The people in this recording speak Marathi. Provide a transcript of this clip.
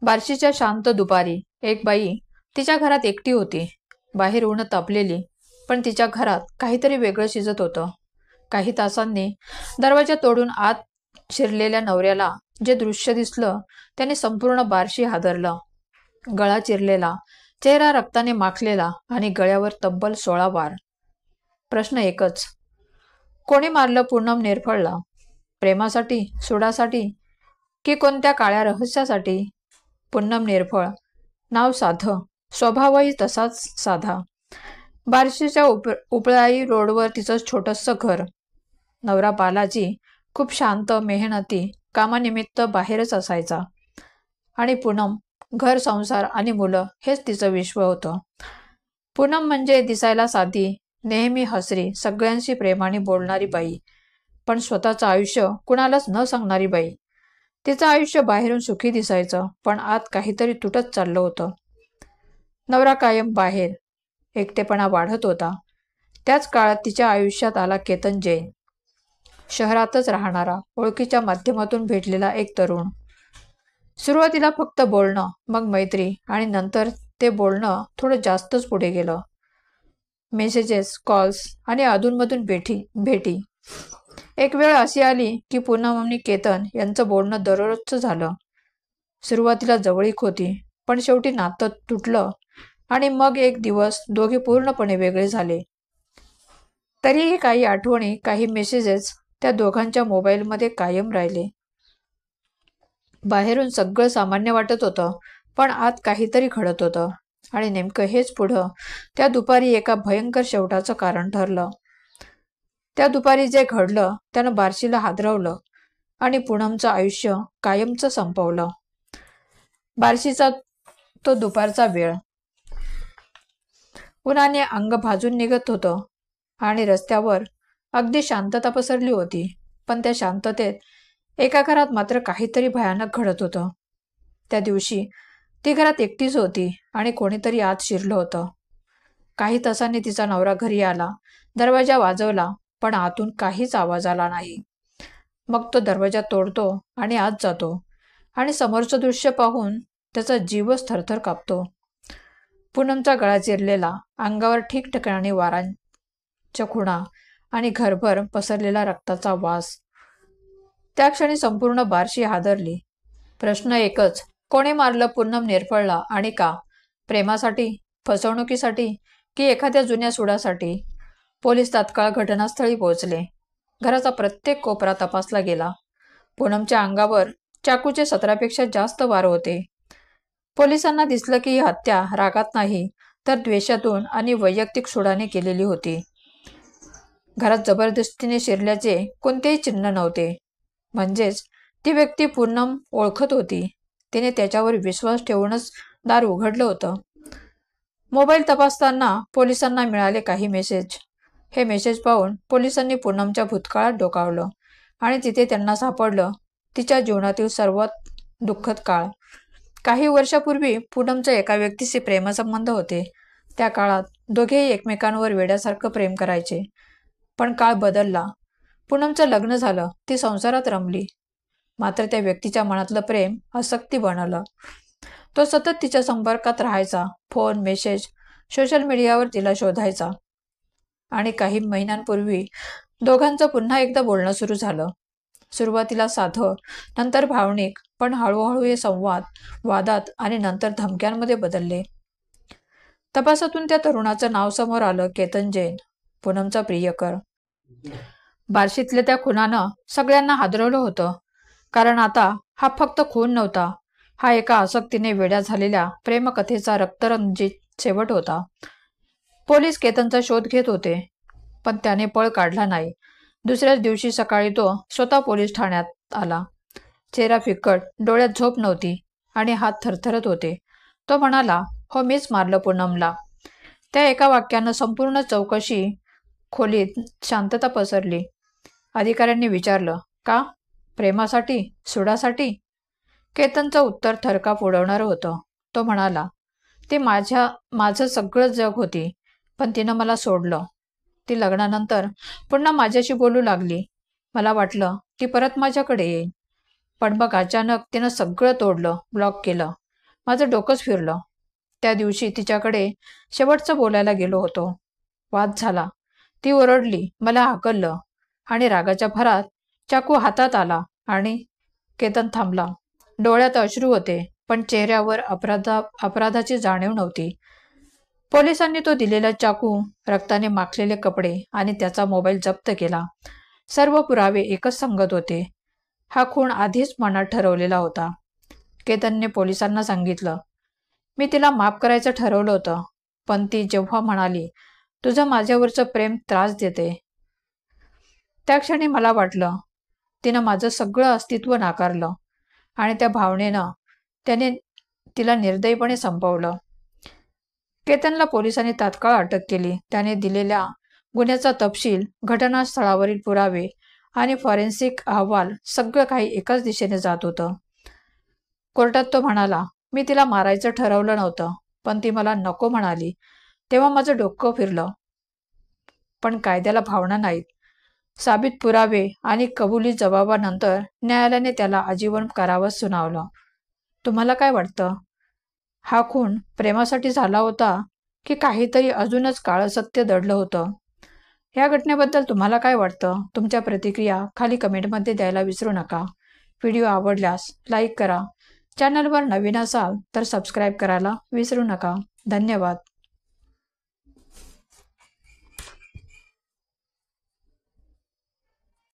बार्शीच्या शांत दुपारी एक बाई तिच्या घरात एकटी होती. बाहेर ऊन तापलेली, पण तिच्या घरात काहीतरी वेगळं शिजत होतं. काही तासांनी दरवाजा तोडून आत शिरलेल्या नवऱ्याला जे दृश्य दिसलं त्याने संपूर्ण बार्शी हादरलं. गळा चिरलेला, चेहरा रक्ताने माखलेला आणि गळ्यावर तब्बल 16 वार. प्रश्न एकच, कोणी मारलं पूनम नेरफळला? प्रेमासाठी, सुडासाठी की कोणत्या काळ्या रहस्यासाठी? पूनम नेरफळ नाव साधं, स्वभावही तसाच साधा. बार्शीच्या उपळाई रोडवर तिचं छोटंसं घर. नवरा बालाजी खूप शांत, मेहनती, कामानिमित्त बाहेरच असायचा. आणि पूनम घर, संसार आणि मुलं हेच तिचं विश्व होतं. पूनम म्हणजे दिसायला साधी, नेहमी हसरी, सगळ्यांशी प्रेमाने बोलणारी बाई, पण स्वतःचं आयुष्य कुणालाच न सांगणारी बाई. तिचं आयुष्य बाहेरून सुखी दिसायचं, पण आत काहीतरी तुटत चाललं होतं. नवरा कायम बाहेर, एकटेपणा वाढत होता. त्याच काळात तिच्या आयुष्यात आला केतन जैन. शहरातच राहणारा, ओळखीच्या माध्यमातून भेटलेला एक तरुण. सुरुवातीला फक्त बोलणं, मग मैत्री आणि नंतर ते बोलणं थोडं जास्तच पुढे गेलं. मेसेजेस, कॉल्स आणि अधूनमधून भेटी. एक वेळ अशी आली की पूनम आणि केतन यांचं बोलणं दररोजचं झालं. सुरुवातीला जवळीक होती, पण शेवटी नातं तुटलं आणि मग एक दिवस दोघे पूर्णपणे वेगळे झाले. तरीही काही आठवणी, काही मेसेजेस त्या दोघांच्या मोबाईलमध्ये कायम राहिले. बाहेरून सगळं सामान्य वाटत होतं, पण आत काहीतरी घडत होतं. आणि नेमकं हेच पुढं त्या दुपारी एका भयंकर शेवटाचं कारण ठरलं. त्या दुपारी जे घडलं त्यानं बार्शीला हादरवलं आणि पूनमचं आयुष्य कायमचं संपवलं. बार्शीचा तो दुपारचा वेळ. उन्हाने अंग भाजून निघत होतं आणि रस्त्यावर अगदी शांतता पसरली होती. पण त्या शांततेत एका घरात मात्र काहीतरी भयानक घडत होतं. त्या दिवशी ती घरात एकटीच होती आणि कोणीतरी आत शिरलं होतं. काही तासांनी तिचा नवरा घरी आला. दरवाजा वाजवला, पण आतून काहीच आवाज आला नाही. मग तो दरवाजा तोडतो आणि आत जातो आणि समोरचं दृश्य पाहून त्याचा जीवच थरथर कापतो. पूनमचा गळा चिरलेला, अंगावर ठिकठिकाणी वारांच्या खुणा आणि घरभर पसरलेला रक्ताचा वास. त्या क्षणी संपूर्ण बार्शी हादरली. प्रश्न एकच, कोणी मारलं पूनम नेरफळला आणि का? प्रेमासाठी, फसवणुकीसाठी की एखाद्या जुन्या सुडासाठी? पोलीस तात्काळ घटनास्थळी पोहोचले. घराचा प्रत्येक कोपरा तपासला गेला. पूनमच्या अंगावर चाकूचे 17पेक्षा जास्त वार होते. पोलिसांना दिसलं की ही हत्या रागात नाही, तर द्वेषातून आणि वैयक्तिक सुडाने केलेली होती. घरात जबरदस्तीने शिरल्याचे कोणतेही चिन्ह नव्हते. म्हणजेच ती व्यक्ती पूनम ओळखत होती. तिने त्याच्यावर विश्वास ठेवूनच दार उघडलं होतं. मोबाईल तपासताना पोलिसांना मिळाले काही मेसेज. हे मेसेज पाहून पोलिसांनी पूनमच्या भूतकाळात डोकावलं आणि तिथे त्यांना सापडलं तिच्या जीवनातील सर्वात दुःखद काळ. काही वर्षापूर्वी पूनमच्या एका व्यक्तीशी प्रेमसंबंध होते. त्या काळात दोघेही एकमेकांवर वेड्यासारखं प्रेम करायचे. पण काळ बदलला. पूनमचं लग्न झालं, ती संसारात रमली. मात्र त्या व्यक्तीच्या मनातलं प्रेम आसक्ती बनलं. तो सतत तिच्या संपर्कात राहायचा. फोन, मेसेज, सोशल मीडियावर तिला शोधायचा. आणि काही महिन्यांपूर्वी दोघांचं पुन्हा एकदा बोलणं सुरू झालं. सुरुवातीला साधं, नंतर भावनिक, पण हळूहळू हे संवाद वादात आणि नंतर धमक्यांमध्ये बदलले. तपासातून त्या तरुणाचं नाव समोर आलं, केतन जैन, पूनमचा प्रियकर. बार्शीतल्या त्या खुनानं सगळ्यांना हादरवलं होतं. कारण आता हा फक्त खून नव्हता, हा एका आसक्तीने वेड्या झालेल्या प्रेमकथेचा रक्तरंजित शेवट होता. पोलीस केतनचा शोध घेत होते, पण त्याने पळ काढला नाही. दुसऱ्याच दिवशी सकाळी तो स्वतः पोलीस ठाण्यात आला. चेहरा फिकट, डोळ्यात झोप नव्हती आणि हात थरथरत होते. तो म्हणाला, हो, मीच मारलं पूनमला. त्या एका वाक्यानं संपूर्ण चौकशी खोलीत शांतता पसरली. अधिकाऱ्यांनी विचारलं, का? प्रेमासाठी, सुडासाठी? केतनचं उत्तर थरकाप उडवणारं होतं. तो म्हणाला, ती माझं सगळं जग होती, पण तिनं मला सोडलं. ती लग्नानंतर पुन्हा माझ्याशी बोलू लागली. मला वाटलं ती परत माझ्याकडे येईल. पण मग अचानक तिनं सगळं तोडलं, ब्लॉक केलं. माझं डोकंच फिरलं. त्या दिवशी तिच्याकडे शेवटचं बोलायला गेलो होतो. वाद झाला. ती ओरडली, मला हाकललं आणि रागाच्या भरात चाकू हातात आला आणि केतन थांबला. डोळ्यात अश्रू होते, पण चेहऱ्यावर अपराधाची जाणीव नव्हती. पोलिसांनी तो दिलेला चाकू, रक्ताने माखलेले कपडे आणि त्याचा मोबाईल जप्त केला. सर्व पुरावे एकच सांगत होते. हा खून आधीच मनात ठरवलेला होता. केतनने पोलिसांना सांगितलं, मी तिला माफ करायचं ठरवलं होतं, पण ती जेव्हा म्हणाली, तुझं माझ्यावरचं प्रेम त्रास देते, त्या क्षणी मला वाटलं तिनं माझं सगळं अस्तित्व नाकारलं आणि त्या भावनेनं त्याने तिला निर्दयीपणे संपवलं. केतनला पोलिसांनी तात्काळ अटक केली. त्याने दिलेल्या गुन्ह्याचा तपशील, घटनास्थळावरील पुरावे आणि फॉरेन्सिक अहवाल सगळं काही एकाच दिशेने जात होतं. कोर्टात तो म्हणाला, मी तिला मारायचं ठरवलं नव्हतं, पण ती मला नको म्हणाली तेव्हा माझं डोकं फिरलं. पण कायद्याला भावना नाहीत. साबित पुरावे आणि कबुली जबाबानंतर न्यायालयाने त्याला आजीवन कारावास सुनावलं. तुम्हाला काय वाटतं? हा खून प्रेमासाठी झाला होता की काहीतरी अजूनच काळं सत्य दडलं होतं? या घटनेबद्दल तुम्हाला काय वाटतं? तुमच्या प्रतिक्रिया खाली कमेंटमध्ये द्यायला विसरू नका. व्हिडिओ आवडल्यास लाईक करा. चॅनलवर नवीन असाल तर सबस्क्राईब करायला विसरू नका. धन्यवाद.